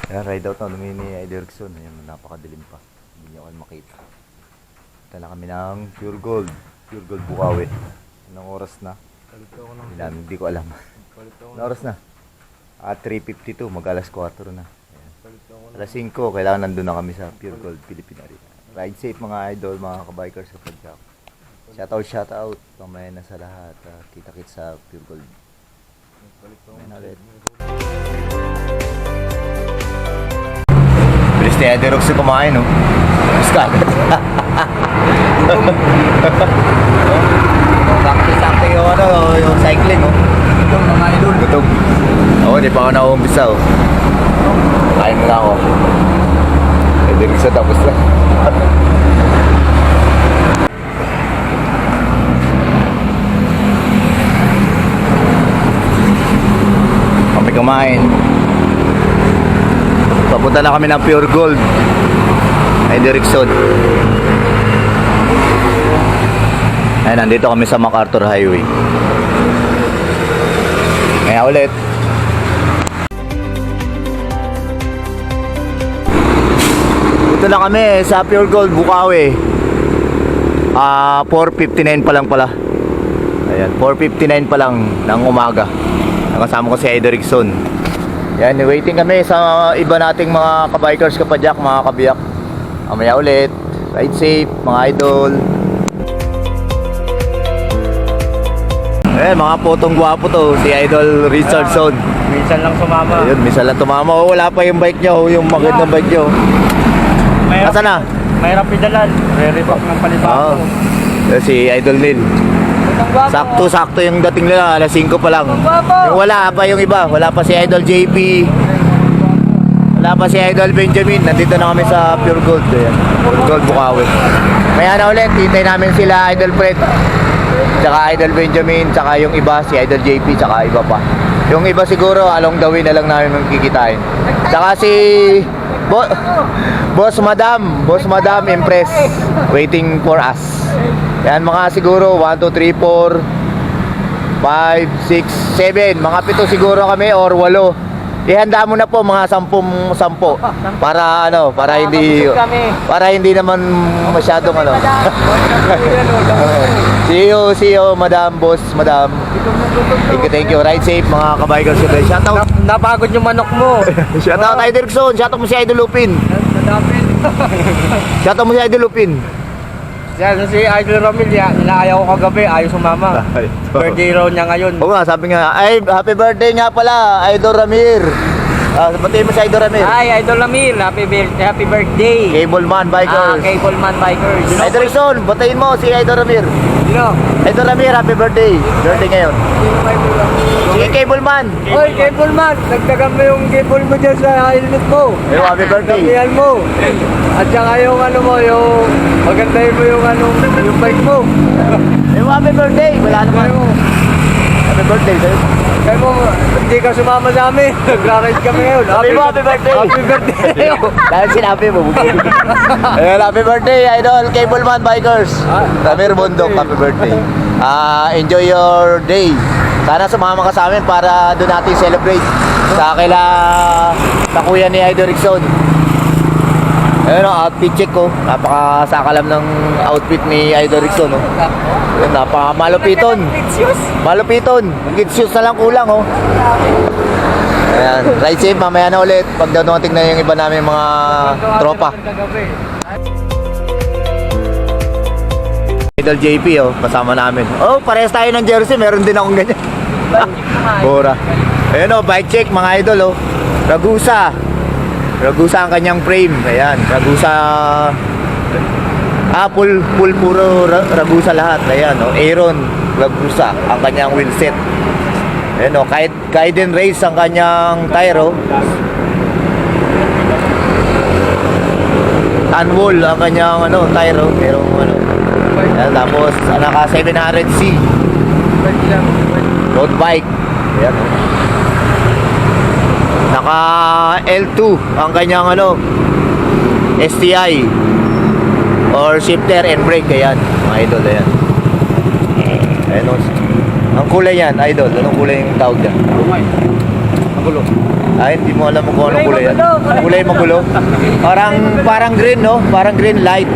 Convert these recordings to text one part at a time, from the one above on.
Ayan, ride out na ni Ederson. Ayan, napakadilim pa. Hindi niyo ako makita. Punta na kami ng Pure Gold. Pure Gold Bukawi. Anong oras na? Hindi ko alam. Anong oras na? 3:52. Mag-alas 4 na. Ayan. Alas 5. Kailangan nandun na kami sa Pure Gold Philippine Arena. Ride safe mga idol, mga kabikers sa Padjak. Shoutout. Pamaya na sa lahat. Kita-kits sa Pure Gold. Ayan ulit. Bilis ni Ederson kumain, no? Bilis ka agad. Sakto yung yung cycling, no? Gutom mga idol. Gutom. Oo, di pa ako nauumpisa, oh. Kain mo na ako. Ederson tapos na. Kami kumain. Papunta na kami ng Pure Gold. Ederson. Ay, nandito kami sa MacArthur Highway. Kaya ulit. Dito na kami sa Pure Gold Bukawi. 4:59 pa lang pala. Ayan, 4:59 pa lang ng umaga. Nakasama ko si Ederson. Yan, waiting kami sa iba nating mga kabikers, kapadyak, mga kabiyak. Mamaya ulit. Ride safe, mga idol. Ayan, mga potong gwapo to. Si Idol Richardson. Minsan lang sumama. Ayun, minsan lang tumama. Oh, wala pa yung bike nyo. Yung magandang bike nyo. Nasaan na? Mahirap idalan. Re-repack ng palibago. Si Idol Neil. Sakto-sakto yung dating nila, alas 5 pa lang. Yung wala pa yung iba, wala pa si Idol JP. Wala pa si Idol Benjamin. Nandito na kami sa Pure Gold. Ayan. Pure Gold Bukawi. Maya na ulit, hintay namin sila Idol Fred, tsaka Idol Benjamin, tsaka yung iba, si Idol JP, tsaka iba pa. Yung iba siguro, along the way na lang namin magkikitain. Tsaka si Boss Madam Impress, waiting for us. Yan, mga siguro 1, 2, 3, 4 5, 6, 7, mga 7 siguro kami or 8. Ihanda mo na po mga 10 para ano, para hindi naman masyadong ano. See you Madam, Boss Madam. Thank you. Ride safe mga kabikers. Shoutout. Napagod yung manok mo. Shoutout Ederson. Shoutout mo si Idol Lupin. Shoutout mo si Idol Lupin. Yan, si Idol Ramil, inaayaw ko kagabi, ayaw sumama. Birthday raw niya ngayon. Oo nga, sabi nga, ay, happy birthday nga pala, Idol Ramir. Batiin mo si Idol Ramir. Hi, Idol Ramil, happy birthday. Cableman Bikers. Cableman Bikers. Idol Rizon, batiin mo si Idol Ramir. Sino? Idol Ramir, happy birthday. Birthday ngayon. Si Cableman. Oy, Cableman, nagdagan mo yung cable mo dyan sa helmet mo. Hey, happy birthday. Damihan mo. At saka yung ano mo, yung magandahin mo yung yung bike mo. Hey, happy birthday. Wala naman. Happy birthday sa'yo. Kaya mo, hindi ka sumama sa amin. Nagra-ride kami ngayon. Happy birthday. Happy birthday. Dahil sinabi mo. Ayun, happy birthday, Idol Cableman Bikers. Ramir Bundok, happy birthday. Enjoy your day. Sana sumama ka sa amin para doon natin celebrate sa kuya ni Idol Rickson. Ayun o, outfit check ko. Napakasakalam ng outfit ni Idol Rickson, oh. Ayun, napakamalupiton. Malupiton. Kids shoes na lang kulang, oh. Ayan, ride safe, mamaya na ulit pag dumating na yung iba namin mga tropa. Idol JP, oh, kasama namin. Oh, parehas tayo ng jersey, meron din akong ganyan. Bora. Ayan, oh, bike check mga idol, oh. Ragusa ang kanyang frame. Ayan, Ragusa. Puro Ragusa lahat. Ayan, oh, Aaron Ragusa ang kanyang wheelset. Ayan, oh, Kaiden Race ang kanyang tire, oh. Tanwol ang kanyang tire, oh. Pero ayan, tapos naka 700C road bike. Ayan, oh. Naka L2 ang kanyang STI or shifter and brake. Ayan mga idol, ayan. Ayan, ang kulay yan, idol. Anong kulay yung tawag dyan? Magulo. Ay, hindi mo alam kung anong kulay yan. Kulay Kulay magulo. Parang green, no? Parang green light.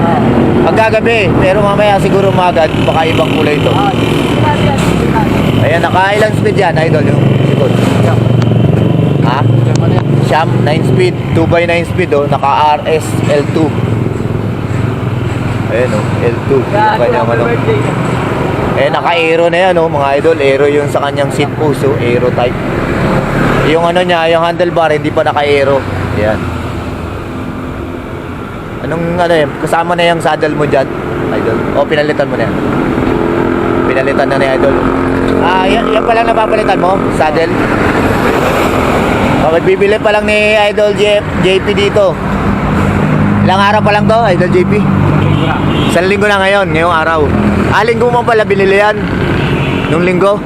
Pagkagabi, pero mamaya siguro magad, baka ibang kulay ito. Ayan, naka-ilang speed yan, idol, yung sikod. Ha? Siyam, 9 speed, 2x9 speed, oh. Naka-RS L2. Ayan, oh, L2. Yung kanyang ano. Eh, naka-aero na yan, oh, mga idol. Aero yung sa kanyang seat post, oh. Aero type. Yung ano niya, yung handlebar, hindi pa naka-aero. Ayan. Anong ano yan? Kasama na yung saddle mo dyan, idol. O, pinalitan mo na yan. Pinalitan na ni idol. Yan pa lang napapalitan mo, saddle. O, bibili pa lang ni idol JP dito. Ilang araw pa lang to, idol JP? Isang linggo na ngayon, ngayong araw. Linggo mo pala binili yan? Nung linggo?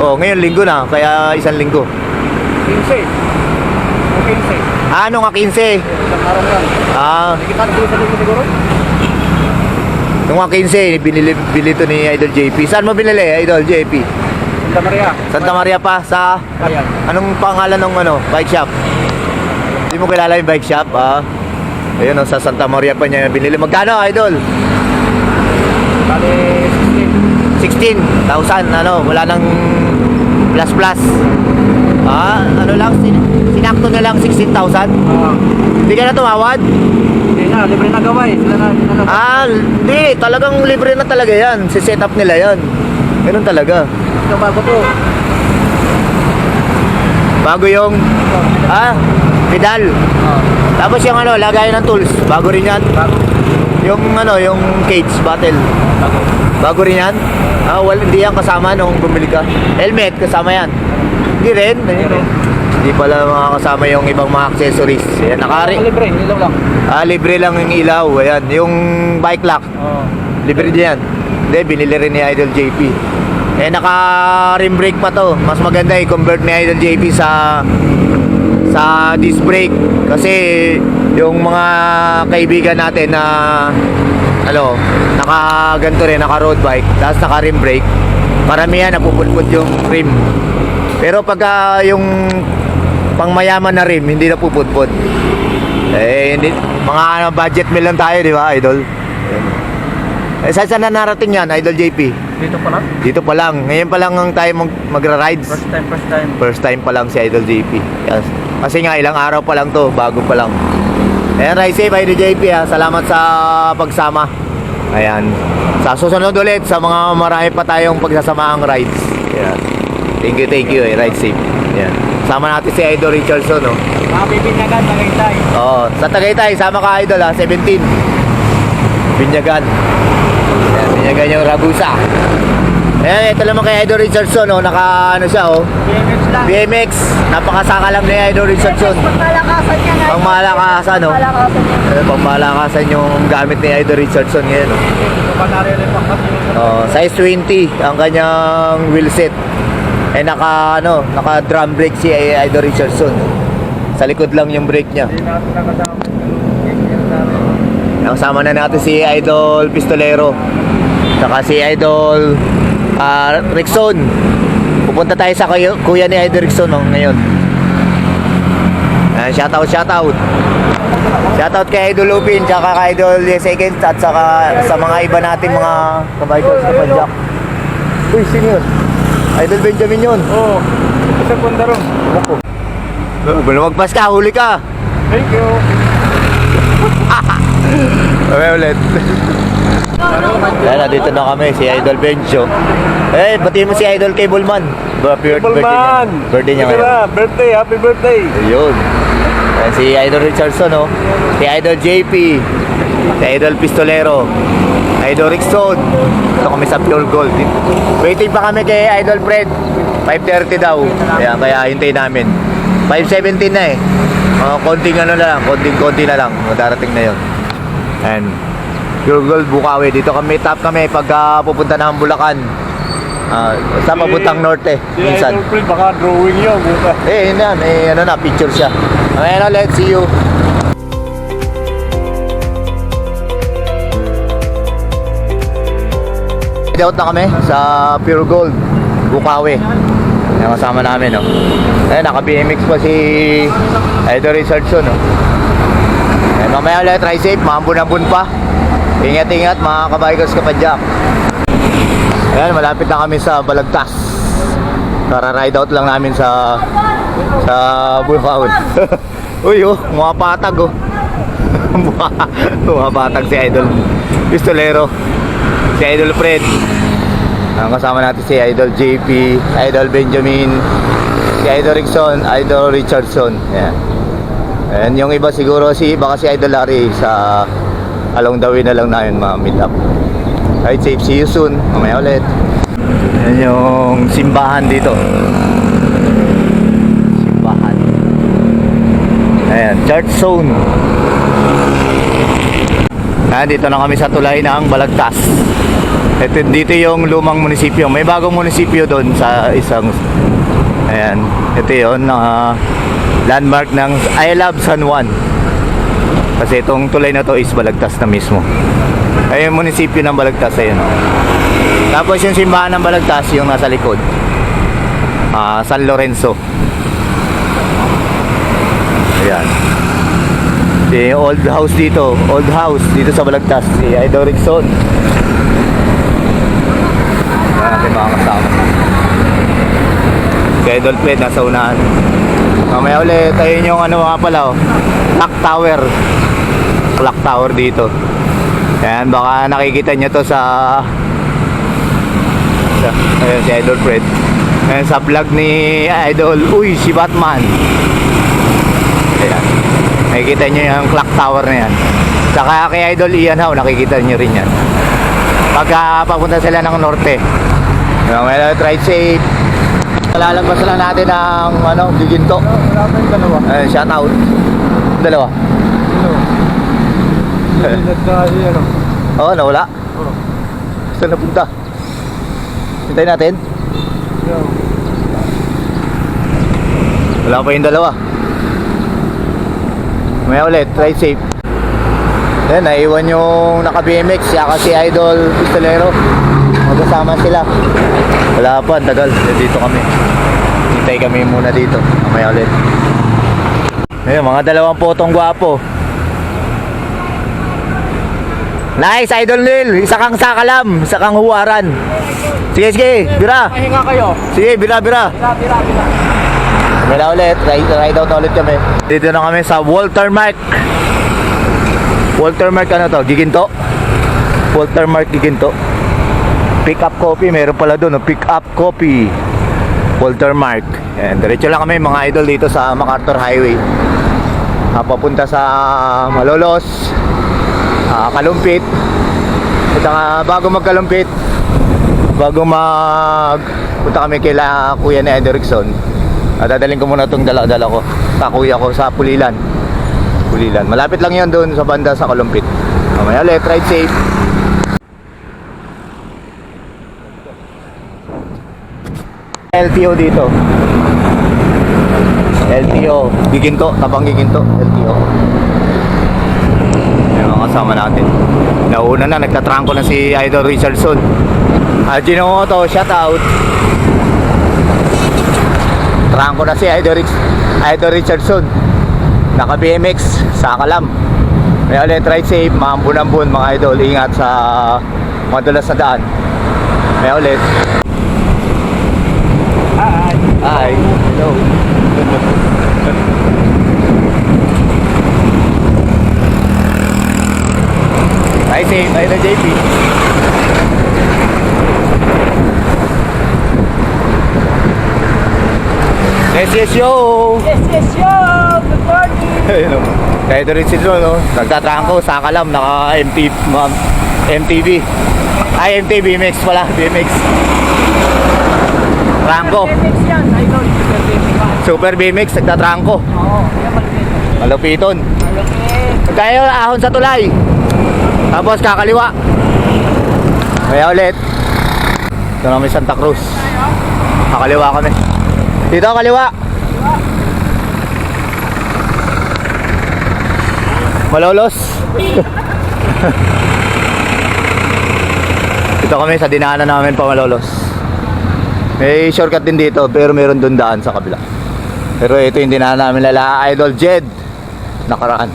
Oh, ngayon linggo na, kaya isang linggo. 15. 15. Ano nga 15? Isang araw yan. Hindi kita nagbulo sa linggo siguro? Nung nga 15, bili to ni Idol JP. Saan mo binili, Idol JP? Santa Maria. Santa Maria pa, sa... Ayan. Anong pangalan ng ano, bike shop? Hindi mo kilala yung bike shop, Ayun, sa Santa Maria pa niya binili. Magkano, Idol? Bali 16. 16,000, ano, wala nang plus. Ano lang, sinakto na lang 16,000. Hindi ka na tumawad? Hindi na, libre na gaway. Sila na. Hindi, talagang libre na talaga yan. Si-set up nila yan. Ganun talaga. Ito bago to. Bago yung, pedal. Tapos yung ano, lagayan ng tools. Bago rin yan. Bago. Yung ano, yung cage battle. Bago rin yan? Hindi yan kasama nung bumili ka. Helmet, kasama yan. Hindi rin. Hindi pala makakasama yung ibang mga accessories. Ayan, Libre, ilaw lang. libre lang yung ilaw. Ayan, yung bike lock. Libre din yan. Hindi, binili rin ni Idol JP. Naka-rim brake pa to. Mas maganda i-convert ni Idol JP sa disc brake. Kasi yung mga kaibigan natin na naka ganito rin, naka road bike, tapos naka rim brake, karamihan napupulpot yung rim. Pero pagka yung pangmayaman na rim, hindi napuputpot. Hindi, mga budget meal lang tayo, di ba, Idol? Saan na narating yan, Idol JP? Dito pa lang? Dito pa lang. Ngayon pa lang ang tayo magra-rides. First time. First time pa lang si Idol JP. Yes. Kasi nga ilang araw pa lang to, bago pa lang. Ayan, ride safe Idol JP ha. Salamat sa pagsama. Ayan. Sa susunod ulit, sa mga marami pa tayong pagsasamaang rides. Ayan. Thank you. Ride safe. Ayan. Sama natin si Idol Richardson, no? Mga bibinyagan, Tagaytay. Oo. Sa Tagaytay, sama ka Idol ha. 17. Binyagan. Ayan, binyagan yung Ragusa. Ayan, ito naman kay Idol Richardson, no? Naka ano siya, oh. BMX lang. BMX. Napakasaka lang ni Idol Richardson. Pangmalakasan niya nga. Pangmalakasan, no? Pangmalakasan niya. Pangmalakasan yung gamit ni Idol Richardson ngayon, no? Ito pa narili pa. Size 20 ang kanyang wheelset. Naka drum brake si Idol Richardson. Sa likod lang yung brake niya. Hindi natin nakasama. Kasama na natin si Idol Pistolero. Saka si Idol Rickson. Pupunta tayo sa kuya ni Idol Rickson, no, ngayon. Shoutout. Shoutout kay Idol Lupin, tsaka kay Idol Second, at saka sa mga iba nating mga kabikers sa Panjak. Uy, sino yun? Idol Benjamin yun. Oo. Sa Pundaro. Lumagpas ka, huli ka. Thank you. Okay, ulit. Ayan, dito na kami, si Idol Benjo. Batiin mo si Idol Cableman. Birthday niya ngayon. Happy birthday. Ayun. Ayan, si Idol Richardson, no? Si Idol JP. Si Idol Pistolero. Idol Rickson. Ito kami sa Pure Gold. Waiting pa kami kay Idol Fred. 5:30 daw. Ayan, kaya hintayin namin. 5:17 na eh. Konting ano na lang, konting-konti na lang. Darating na yun. And Pure Gold Bukawi. Dito kami, top kami pagka pupunta ng Bulacan. Sa papuntang norte. Minsan. Idol Fred, baka drawing yun. Yun na, may ano na, picture siya. Ayan, let's see you. Out na kami sa Pure Gold Bukawi. Yung kasama namin, no? Ayun, naka-BMX pa si Idol Richardson, no? Ayun, mamaya ulit, try safe, maambun-ambun pa. Ingat-ingat, mga kabikers kapadyak. Ayan, malapit na kami sa Balagtas. Para ride out lang namin sa Bukaon. Uy, oh, mga patag, oh. Mga patag si Idol Pistolero, si Idol Fred. Ang kasama natin si Idol JP, Idol Benjamin, si Idol Rickson, Idol Richardson. Ayan. And yung iba siguro baka si Idol Larry sa along the way na lang namin ma-meet up. Ride safe, see you soon. Mamaya ulit. Yan yung simbahan dito. Simbahan. Ayan, church zone. Ayan, dito na kami sa tulay ng Balagtas. Dito yung lumang munisipyo. May bagong munisipyo doon sa isang... Ayan, ito yun, landmark ng I Love San Juan. Kasi itong tulay na to is Balagtas na mismo. Ay yung munisipyo ng Balagtas, ayun. Tapos yung simbahan ng Balagtas, yung nasa likod, San Lorenzo. Ayan. Si old house dito sa Balagtas, si Idol Rickson. Ayan natin mga kasama. Si Idol Fred nasa unahan. Mamaya ulit, ayun yung ano nga pala, oh, Clock Tower dito. Ayan, baka nakikita nyo to sa ayun, si Idol Fred. Ayan, sa vlog ni Idol, uy, si Batman. Ayan, nakikita nyo yung clock tower na yan. Saka kay Idol Ian Howe, nakikita nyo rin yan pagka papunta sila ng norte. Ayan, may ride safe. Lalabas lang natin ang Giginto. Ayan, shout out. Dalawa. Oo, nawala. Saan napunta? Hintayin natin. Wala pa yung dalawa. May ulit, try safe. Yan, naiwan yung naka-BMX, saka si Idol Pistolero. Magkasama sila. Wala pa, tagal. Dito kami. Hintay kami muna dito. May ulit. Ayun, mga dalawang potong gwapo. Nice, Idol Neil. Isa kang sakalam, isa kang huwaran. Sige, bira. Pahinga kayo. Sige, bira. Bira. Mula ulit, ride out ulit kami. Dito na kami sa Walter Mark. Walter Mark Giginto. Walter Mark Giginto. Pick up coffee, meron pala doon, pick up coffee. Walter Mark. And diretso lang kami mga idol dito sa MacArthur Highway. Papunta sa Malolos, Kalumpit. At saka bago magkalumpit, punta kami kila kuya ni Idol Rickson. Dadalhin ko muna itong dala ko sa kuya ko sa Pulilan. Malapit lang yan doon sa banda sa Kalumpit. Mamaya ulit, ride safe. LTO dito. LTO Giginto, Tabang Giginto, LTO. Yung mga kasama natin. Nauna na, nagtatrangko na si Idol Richardson. Gino to, shout out. Trangko na si Idol Richardson. Naka BMX sa Kalam. May ulit, ride safe, maambun-ambun mga idol. Ingat sa madulas na daan. May ulit. Hi. Hello. Ride safe, Idol JP. Yes, yo! Yes, yo! Good morning! Ayun o. Kaya ito rin sila, no? Nagtatrangko sa Kalam, naka MTV. Ay, MTV, BMX pala, BMX. Trangko. BMX yan, idol. Super BMX, nagtatrangko. Oo, yan malupit. Malupiton. Malupit. Kaya ahon sa tulay. Tapos kakaliwa. Kaya ulit. Ito na kami Santa Cruz. Kakaliwa kami. Dito kaliwa. Malolos. Dito kami sa dinaanan namin pa Malolos. May shortcut din dito, pero meron doon daan sa kabila. Pero ito hindi na namin lala, Idol Jed. Nakaraan.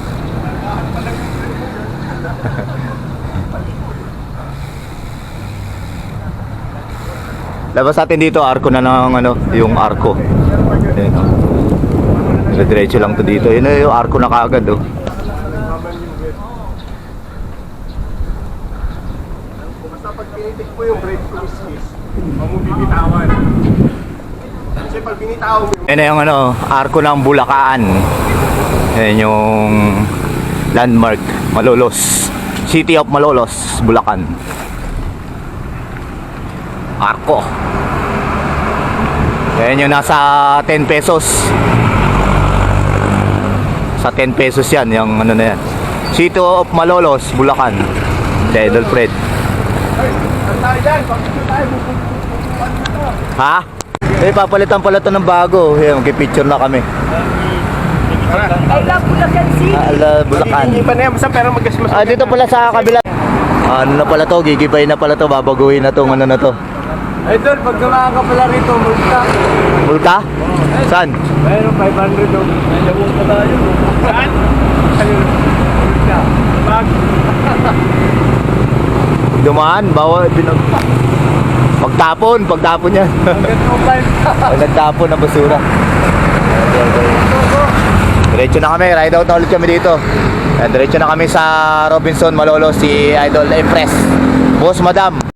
Labas natin dito, arko na ng ano, yung arko. Ayan, oh. Diretso lang to dito. Yun na yung arko na kaagad, oh. Basta pag pinitik mo yung bread to miss, huwag mo bibitawan. Kasi pag binitaw mo Ayan na yung ano, arko ng Bulacan. Ayan yung landmark, Malolos. City of Malolos, Bulacan. Arko. Ayan yung nasa 10 pesos. Sa 10 pesos yan, yung ano na yan. City of Malolos, Bulacan. Si Idol Fred. tayo dyan, pag-picture tayo, Ha? Eh, papalitan pala ito ng bago. Ayan, magpipicture na kami. I love Bulacan City. Bulacan. Hindi pa na yan, basta pero magkasmas. Dito pala sa kabila. Ano na pala to, gigibay na pala to, babaguhin na tong ano na to. Idol, pag dumaan ka pala rito, multa. Multa? Saan? Mayroon 500 doon. Mayroon pa tayo. Saan? Multa. Bag. Dumaan, bawal, pagtapon yan. Hanggang 2.5. Pag nagtapon ng basura. Diretso na kami, ride out na ulit kami dito. Diretso na kami sa Robinson, Malolos, si Idol Empress. Boss Madam.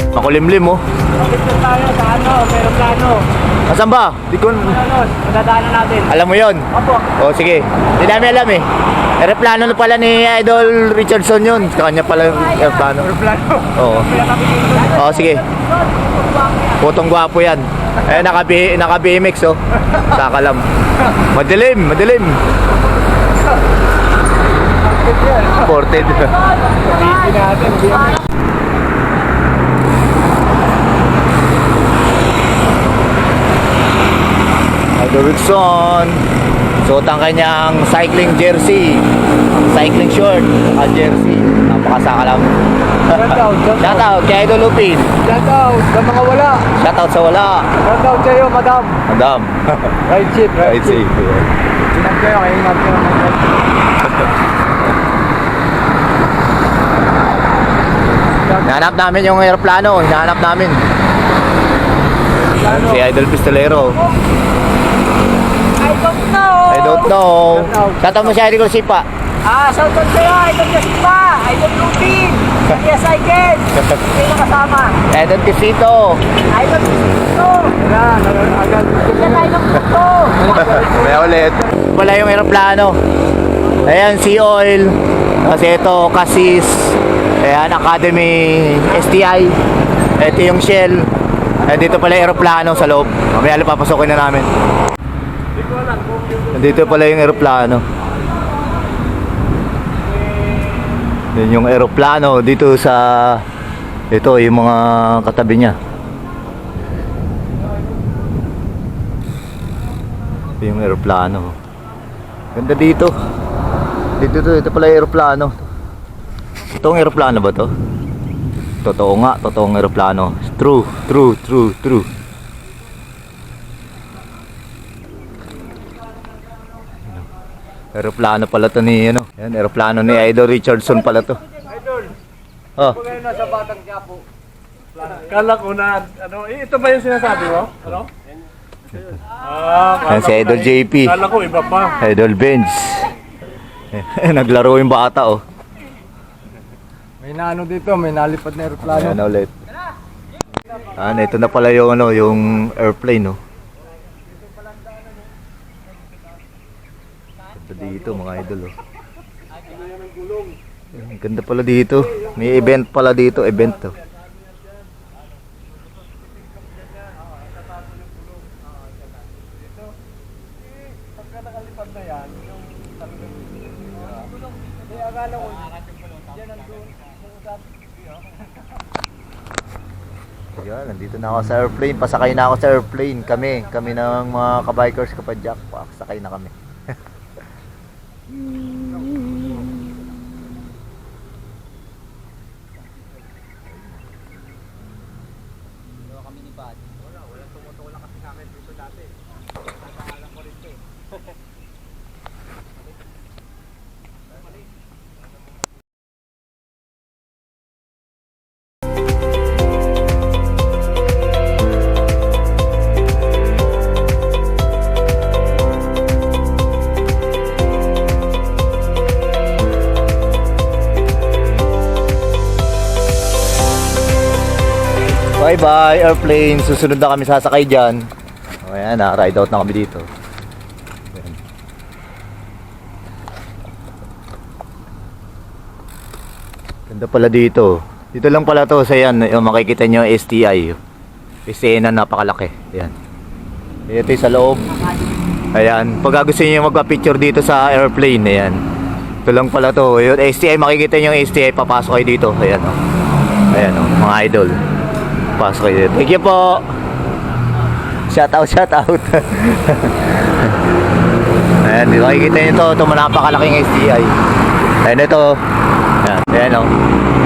Makulimlim oh. Bakit na tayo sa ano, pero plano. Asan ba? Di ko... Ano, madadaanan natin. Alam mo yon? Opo. O sige, hindi namin alam eh. Aeroplano na pala ni Idol Richardson yun. Sa kanya pala yung aeroplano. Plano. Oo. O sige. Putong gwapo yan. Eh, naka-BMX oh. Sakalam. Madilim, madilim. Ported. Hindi natin. Idol Richardson. Suot ang kanyang cycling jersey. Cycling short. Jersey. Napakasakalam. Shoutout kay Idol Lupin. Shoutout sa mga wala. Shoutout sa wala. Shoutout sa'yo, madam. Madam. Right seat, Right safe. Sinag kayo, kayo ingat kayo. Hinahanap namin yung aeroplano. Hinahanap namin. Si Idol Pistolero. I don't know. I don't know. Shoutout mo si Idol Sipa. Shoutout sa'yo, Idol Jasipa, Idol Lupin, yes I can. Hindi na kasama. Idol Kisito. Idol Jasipa. Yan, agad. Yan tayo ng puto. May ulit. Wala yung aeroplano. Ayan, Sea Oil. Kasi ito, Cassis. Ayan, Academy STI. Ito yung Shell. Dito pala yung aeroplano sa loob. Mamaya papasokin na namin. Dito pala yung aeroplano. Yan yung aeroplano dito sa ito yung mga katabi niya. Ito yung aeroplano. Ganda dito. Ito pala yung aeroplano. Totoong aeroplano ba to? Totoo nga, totoong aeroplano. True. Aeroplano pala to ni ano. Yan, aeroplano ni Idol Richardson pala to. Idol, Oh, kung ngayon nasa Batang Quiapo. Kala ko na, ano, ito ba yung sinasabi mo? Ano? yan si Idol JP. Kala ko iba pa. Idol Benz. Naglaro yung bata oh. May naano dito, may nalipad na aeroplano. Ayan ulit. Ito na pala yung ano, yung airplane oh. Ganda dito mga idol oh. Ganda pala dito. May event pala dito, event to. Yan, nandito na ako sa airplane. Pasakay na ako sa airplane. Kami ng mga kabikers kapadyak. Pasakay na kami. Walang tumutulak kasi sa akin dito dati. Nagkakalam ko rin ito eh. Bye bye airplane. Susunod na kami sasakay dyan. O ayan, ride out na kami dito. Ayan. Ganda pala dito. Dito lang pala to sa yan. Yung makikita nyo yung STI. STI na napakalaki. Ayan. Ito yung sa loob. Ayan. Pag gusto nyo magpa-picture dito sa airplane. Ayan. Ito lang pala to. Yung STI, makikita nyo yung STI. Papasok kayo dito. Ayan o. Ayan o, mga idol. Pasok kayo dito. Thank you po. Shout out, shout out. Ayan, di ba? Makikita nyo ito. Ito napakalaking STI. Ayan ito. Ayan, ayan o.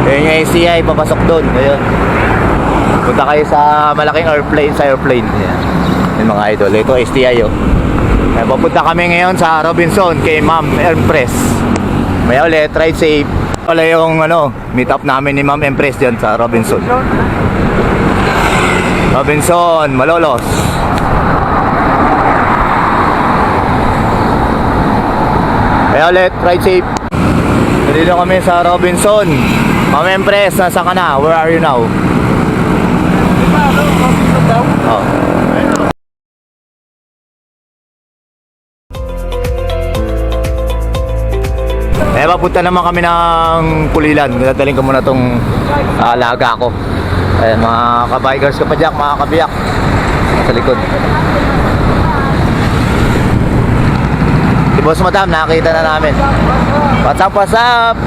Ayan yung STI. Papasok doon. Ayan. Punta kayo sa malaking airplane. Sa airplane. Ayan. Yung mga idol. Ito STI o. Ayan, papunta kami ngayon sa Robinson kay Ma'am Empress. Maya ulit. Ride safe. Wala yung meet up namin ni Ma'am Empress dyan sa Robinson. Robinson, Malolos. Kaya ulit, ride safe. Dito kami sa Robinson. Ma'am Empress, nasa ka na? Where are you now? Oh. Eh, papunta naman kami ng Pulilan. Dadaling ko muna tong alaga ko. Ayan, mga kabikers ka pa dyan, mga kabiyak sa likod. Si Boss Madam, nakita na namin. What's up, what's up?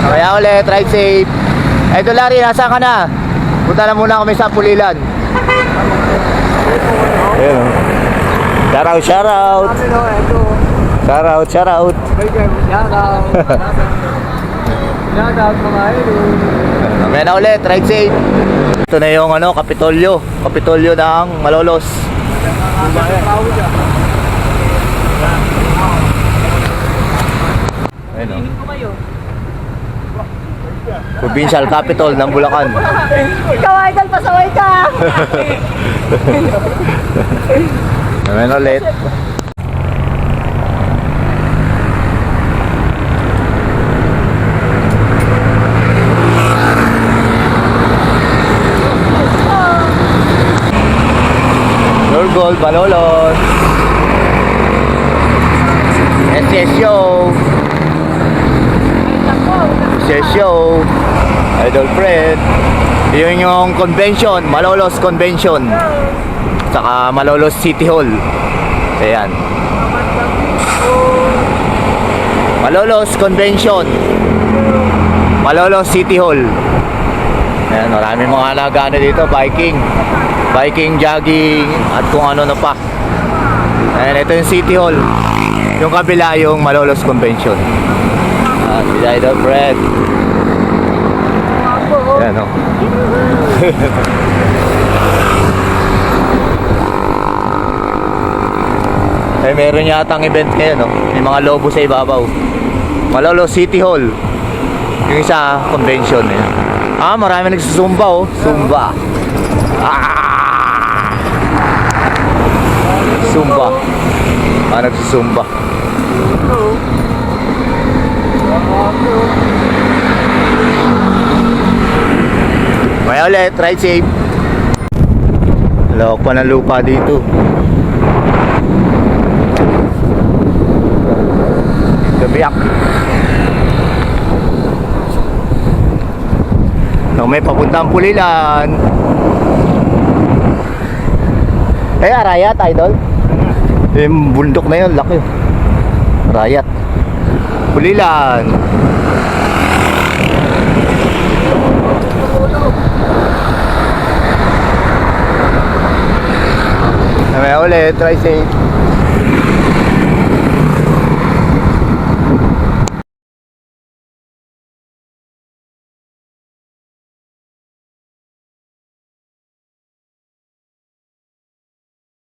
Kaya ulit, ride safe. Eto Larry, nasa ka na? Punta na muna kami sa Pulilan. Ayan o. Shout out, shout out. Shout out, shout out. Shout out mga idol. Mamaya na ulit, ride safe. Ito na yung Kapitolyo. Kapitolyo ng Malolos. Ayun o. Provincial capital ng Bulacan. Ikaw, idol, pasaway ka! Mamaya na ulit. Gold, Malolos. SSO. SSO. Idol Fred. Yun yung convention, Malolos Convention. Saka Malolos City Hall. Ayan. Malolos Convention. Malolos City Hall. Ayan, maraming mga alaga dito, biking, jogging, at kung ano na pa. Ayan, ito yung City Hall. Yung kabila yung Malolos Convention. Si Idol Fred. Ayan o. Ay, meron yatang event ngayon o. May mga lobo sa ibabaw. Malolos City Hall. Yung isa, convention. Ayan. Marami nagsusumba oh. Zumba. Zumba. Nagsusumba. May ulit, ride safe. Lawak pa ng lupa dito. Gabiyak. May papuntang Pulilan. Arayat, idol. Yung bundok na yun, laki. Arayat. Pulilan. May ulit, try safe.